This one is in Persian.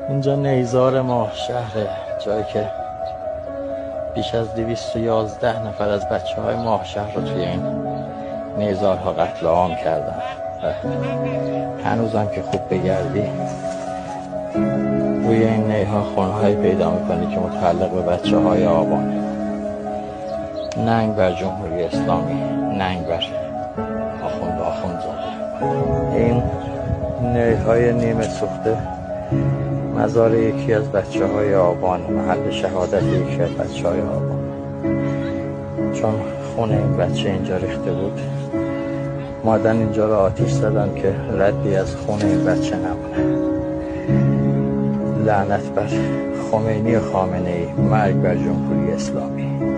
اینجا نیزار ماه شهره، جایی که بیش از 211 نفر از بچه‌های ماه شهر رو توی این نیزارها قتل عام کردن و هنوزم که خوب بگردی روی این نیها خونه‌هایی پیدا می‌کنی که متعلق به بچه‌های آبان. ننگ بر جمهوری اسلامی، ننگ بر آخوندزاده. این نیهای نیمه سوخته مزار یکی از بچه‌های آبان، محل شهادت یکی از بچه‌های آبان. چون خون این بچه اینجا ریخته بود، مادن اینجا رو آتیش زدن که ردی از خون این بچه نمونه. لعنت بر خمینی و خامنه‌ای، مرگ بر جمهوری اسلامی.